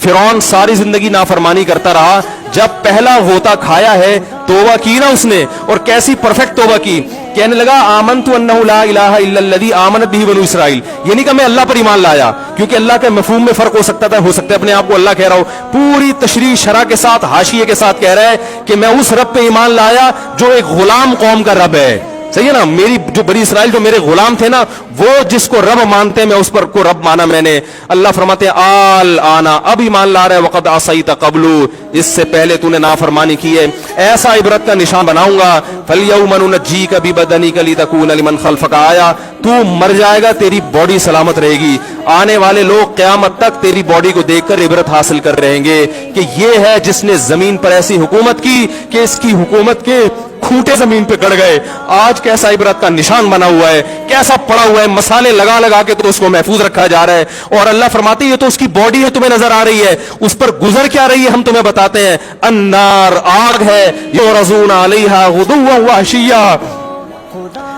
फिरौन सारी जिंदगी नाफरमानी करता रहा, जब पहला होता खाया है तौबा की ना उसने, और कैसी परफेक्ट तौबा की, कहने लगा आमनतु अन्नहु ला इलाहा इल्लल्लज़ी आमनत बिही बनु इसराइल। ये नहीं कहा मैं अल्लाह पर ईमान लाया, क्योंकि अल्लाह के मफहूम में फर्क हो सकता था, हो सकता है अपने आप को अल्लाह कह रहा हो, पूरी तशरीह शरह के साथ हाशिये के साथ कह रहा है कि मैं उस रब पे ईमान लाया जो एक गुलाम कौम का रब है। सही है ना, मेरी जो बनी इसराइल जो मेरे गुलाम थे ना, वो जिसको रब मानते हैं मैं उस पर को रब माना मैंने। अल्लाह फरमाते हैं आल आना, अब ईमान ला रहा है, वक़द असैत क़ब्लु, इससे पहले तूने नाफरमानी की है, ऐसा इबरत का निशान बनाऊंगा। फल्यौम नुनज्जीका बिबदनिका लितकूना लिमन खल्फका आया, तू मर जाएगा तेरी बॉडी सलामत रहेगी, आने वाले लोग क़यामत तक तेरी बॉडी को देखकर इबरत हासिल कर रहेंगे कि ये है जिसने जमीन पर ऐसी हुकूमत की कि इसकी हुकूमत के खूंटे जमीन पे गड़ गए। आज कैसा इबरत का निशान बना हुआ है, कैसा पड़ा हुआ है, मसाले लगा लगा के तो उसको महफूज रखा जा रहा है। और अल्लाह फरमाती है ये तो उसकी बॉडी है, तुम्हें नजर आ रही है, उस पर गुजर क्या रही है हम तुम्हें बताते हैं। अन्नार, आग है, युरज़ूना अलैहा गुदुव्वन व अशिय्या,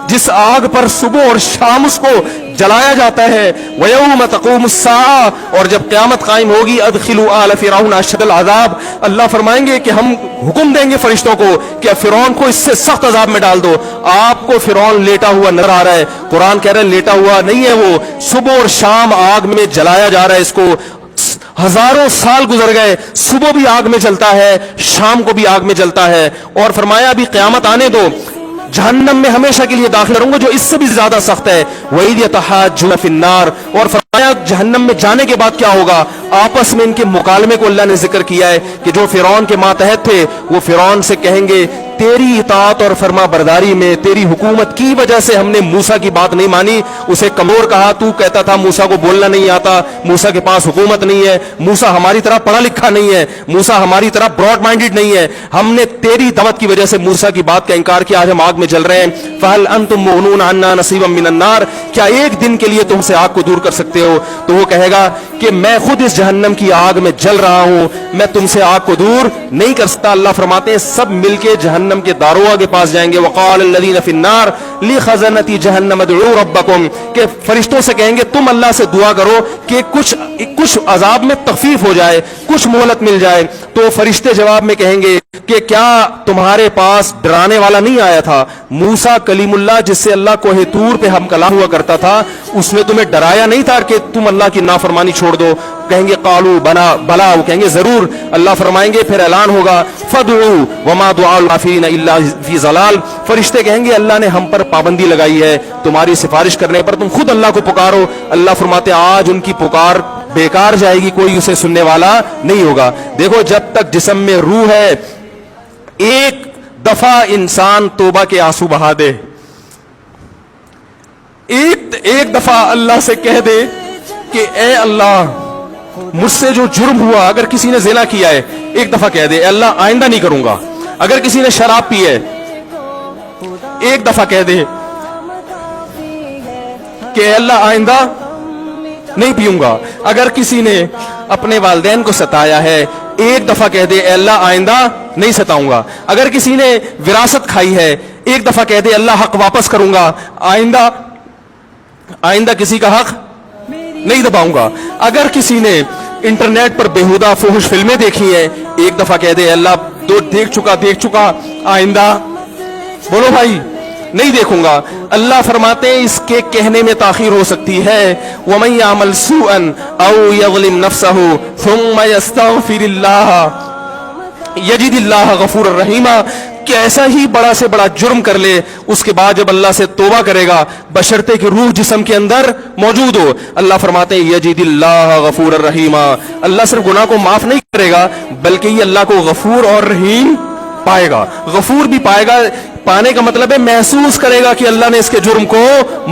जिस आग पर सुबह और शाम उसको जलाया जाता है। वयौम तक़ूमुस्साआ, और जब क़यामत कायम होगी, अदखिलू आल फ़िरऔन अशद्दल अज़ाब, अल्लाह फरमाएंगे कि हम हुक्म देंगे फरिश्तों को कि फ़िरौन को इससे सख्त अज़ाब में डाल दो। आपको फ़िरौन लेटा हुआ नजर आ रहा है, कुरान कह रहा है लेटा हुआ नहीं है वो, सुबह और शाम आग में जलाया जा रहा है इसको। हजारों साल गुजर गए, सुबह भी आग में जलता है, शाम को भी आग में जलता है। और फरमाया अभी क़यामत आने दो, जहन्नम में हमेशा के लिए दाखिल रहूंगा जो इससे भी ज्यादा सख्त है। वही यतहाज्जुन फिन्नार, और फरमाया जहन्नम में जाने के बाद क्या होगा, आपस में इनके मुकालमे को अल्लाह ने जिक्र किया है कि जो फिरौन के मातहत थे वो फिरौन से कहेंगे तेरी इताअत और फरमा बरदारी में, तेरी हुकूमत की वजह से हमने मूसा की बात नहीं मानी। उसे कमजोर कहा, तू कहता था मूसा को बोलना नहीं आता, मूसा के पास हुकूमत नहीं है, मूसा हमारी तरह पढ़ा लिखा नहीं है, मूसा हमारी तरह ब्रॉड माइंडेड नहीं है, हमने तेरी दावत की वजह से मूसा की बात का इंकार किया, आज हम आग में जल रहे हैं। फहल अंतुम मुगनून अन्ना नसीबम मिनन नार, क्या एक दिन के लिए तुमसे आग को दूर कर सकते हो? तो वो कहेगा कि मैं खुद इस जहन्नम की आग में जल रहा हूं, मैं तुमसे आग को दूर नहीं कर सकता। अल्लाह फरमाते हैं सब मिलके जहन्नम के दारोगा के पास जाएंगे। वक़ाल लज़ीना फ़िन्नार ली ख़ज़नती जहन्नम उदऊ रब्बकुम, के फरिश्तों से कहेंगे तुम अल्लाह से दुआ करो कि कुछ अजाब में तखफीफ हो जाए, कुछ मोहलत मिल जाए। तो फरिश्ते जवाब में कहेंगे कि क्या तुम्हारे पास डराने वाला नहीं आया था? मूसा कलीमुल्लाह जिससे अल्लाह कोहे तूर पे हम कलाम हुआ करता था, उसने तुम्हें डराया नहीं था कि तुम अल्लाह की नाफरमानी छोड़ दो? कहेंगे कालू बना बला, वो कहेंगे जरूर। अल्लाह फरमाएंगे फिर ऐलान होगा फदउ वमा दुआउल काफिरीन इल्ला फी ज़लाल, फरिश्ते कहेंगे अल्लाह ने हम पर पाबंदी लगाई है, तुम्हारी सिफारिश करने पर तुम खुद अल्लाह को पुकारो। अल्लाह फरमाते आज उनकी पुकार बेकार जाएगी, कोई उसे सुनने वाला नहीं होगा। देखो जब तक जिस्म में रूह है, एक दफा इंसान तौबा के आंसू बहा दे, एक दफा अल्लाह से कह दे कि ए अल्लाह मुझसे जो जुर्म हुआ, अगर किसी ने ज़िना किया है एक दफा कह दे अल्लाह आइंदा नहीं करूंगा। अगर किसी ने शराब पी है एक दफा कह दे कि अल्लाह आइंदा नहीं पीऊंगा। अगर किसी ने अपने वालिदैन को सताया है एक दफा कह दे अल्लाह आइंदा नहीं सताऊंगा। अगर किसी ने विरासत खाई है एक दफा कह दे अल्लाह हक वापस करूंगा, आइंदा किसी का हक नहीं दबाऊंगा। अगर किसी ने इंटरनेट पर बेहुदा फुहश फिल्में देखी हैं एक दफा कह दे अल्लाह तो देख चुका आइंदा बोलो भाई नहीं देखूंगा। अल्लाह फरमाते हैं इसके कहने में ताखीर हो सकती है। वमन यअमल सूअन औ यज़लिम नफ्सहु थुम्मा यस्तगफिरिल्लाह यजिदिल्लाह गफूरर रहीमा, कि ऐसा ही बड़ा से बड़ा जुर्म कर ले, उसके बाद जब अल्लाह से तौबा करेगा बशर्ते कि रूह जिस्म के अंदर मौजूद हो, अल्लाह फरमाते हैं यजिदिल्लाह गफूरर रहीमा, अल्लाह सिर्फ गुनाह को माफ नहीं करेगा बल्कि ये अल्लाह को गफूर और रहीम पाएगा। गफूर भी पाएगा, पाने का मतलब है महसूस करेगा कि अल्लाह ने इसके जुर्म को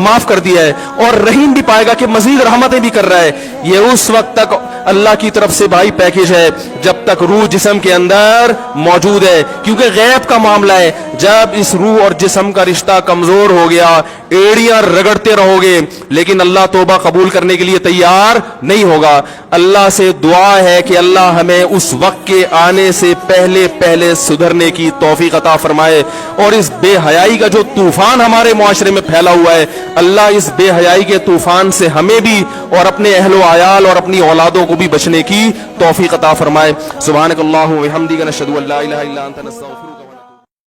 माफ कर दिया है, और रहीम भी पाएगा कि मजीद रहमतें भी कर रहा है। ये उस वक्त तक अल्लाह की तरफ से भाई पैकेज है जब तक रूह जिस्म के अंदर मौजूद है, क्योंकि गैब का मामला है। जब इस रूह और जिस्म का रिश्ता कमजोर हो गया एड़ियां रगड़ते रहोगे, लेकिन अल्लाह तौबा कबूल करने के लिए तैयार नहीं होगा। अल्लाह से दुआ है कि अल्लाह हमें उस वक्त के आने से पहले पहले सुधरने की तौफीक अता फरमाए, और इस बेहयाई का जो तूफान हमारे मुआशरे में फैला हुआ है, अल्लाह इस बेहयाई के तूफान से हमें भी और अपने अहलो आयाल और अपनी औलादों کو بھی بچنے کی توفیق عطا فرمائے. سبحانک اللہم و بحمدک نشہد ان لا الہ الا انت نستغفرک.